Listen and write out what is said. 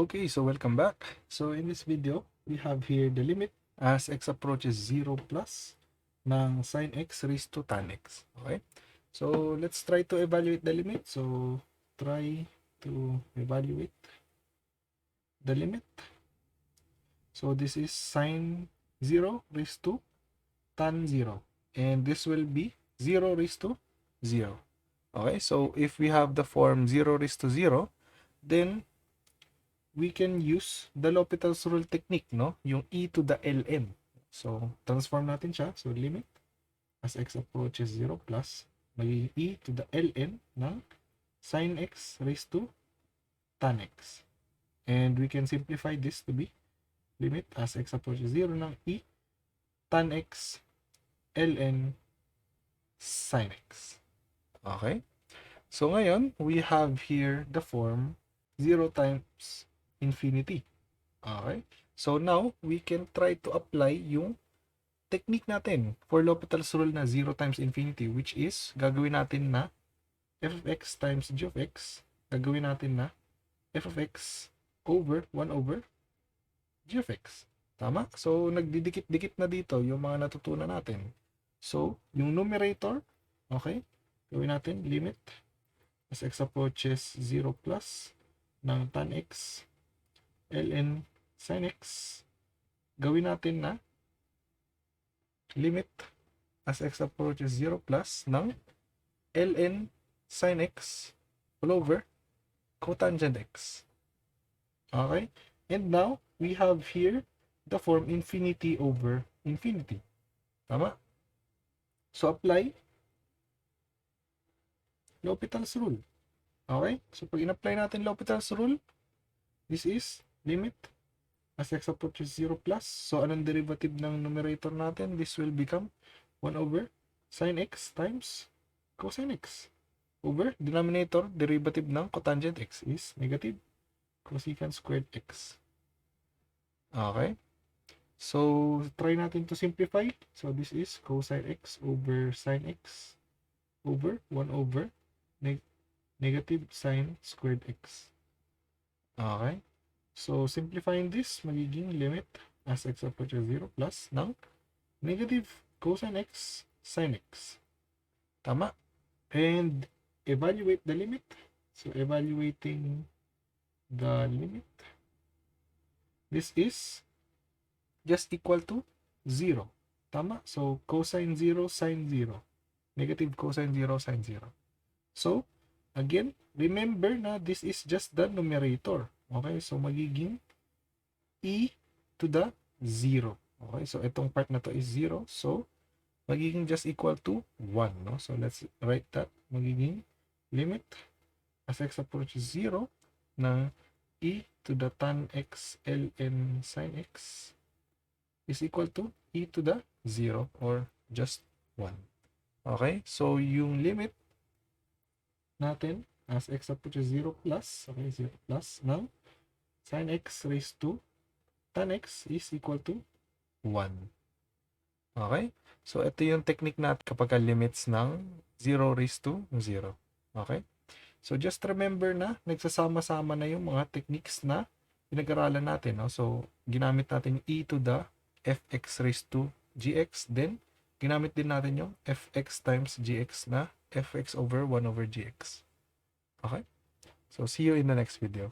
Okay, so welcome back. So in this video, we have here the limit as x approaches 0 plus ng sin x raised to tan x. Okay? So let's try to evaluate the limit. So try to evaluate the limit. So this is sin 0 raised to tan 0. And this will be 0 raised to 0. Okay, so if we have the form 0 raised to 0, then we can use the lhopital's rule technique, no? Yung e to the ln. So, transform natin siya. So, limit as x approaches 0 plus magiging e to the ln ng sin x raised to tan x. And we can simplify this to be limit as x approaches 0 ng e tan x ln sin x. Okay? So, ngayon, we have here the form 0 times infinity. Okay? So now, we can try to apply yung technique natin for L'Hopital's rule na 0 times infinity, which is gagawin natin na f of x times g of x, gagawin natin na f of x over 1 over g of x. Tama? So, nagdidikit-dikit na dito yung mga natutunan natin. So, yung numerator, okay, gawin natin limit as x approaches 0 plus ng tan x ln sin x, gawin natin na limit as x approaches 0 plus ng ln sin x all over cotangent x. Okay? And now, we have here the form infinity over infinity. Tama? So, apply L'Hopital's rule. Okay? So, pag in-apply natin L'Hopital's rule, this is limit as x approaches 0 plus. So, anong derivative ng numerator natin? This will become 1 over sin x times cosine x over denominator, derivative ng cotangent x is negative cosecant squared x. Okay? So, try natin to simplify. So, this is cosine x over sin x over 1 over negative sine squared x. Okay? So, simplifying this, magiging limit as x approaches 0 plus ng negative cosine x sin x. Tama? And evaluate the limit. So, evaluating the limit, this is just equal to 0. Tama? So, cosine 0, sin 0. Negative cosine 0, sin 0. So, again, remember na this is just the numerator. Okay? So, magiging e to the 0. Okay? So, itong part na to is 0. So, magiging just equal to 1. No? So, let's write that. Magiging limit as x approaches 0 ng e to the tan x ln sin x is equal to e to the 0 or just 1. Okay? So, yung limit natin as x approaches 0 plus, okay, 0 plus ng sin x raised to tan x is equal to 1. Okay? So, ito yung technique natin kapag limits ng 0 raised to 0. Okay? So, just remember na nagsasama-sama na yung mga techniques na pinag-aralan natin. No? So, ginamit natin yung e to the fx raised to gx. Then, ginamit din natin yung fx times gx na fx over 1 over gx. Okay? So, see you in the next video.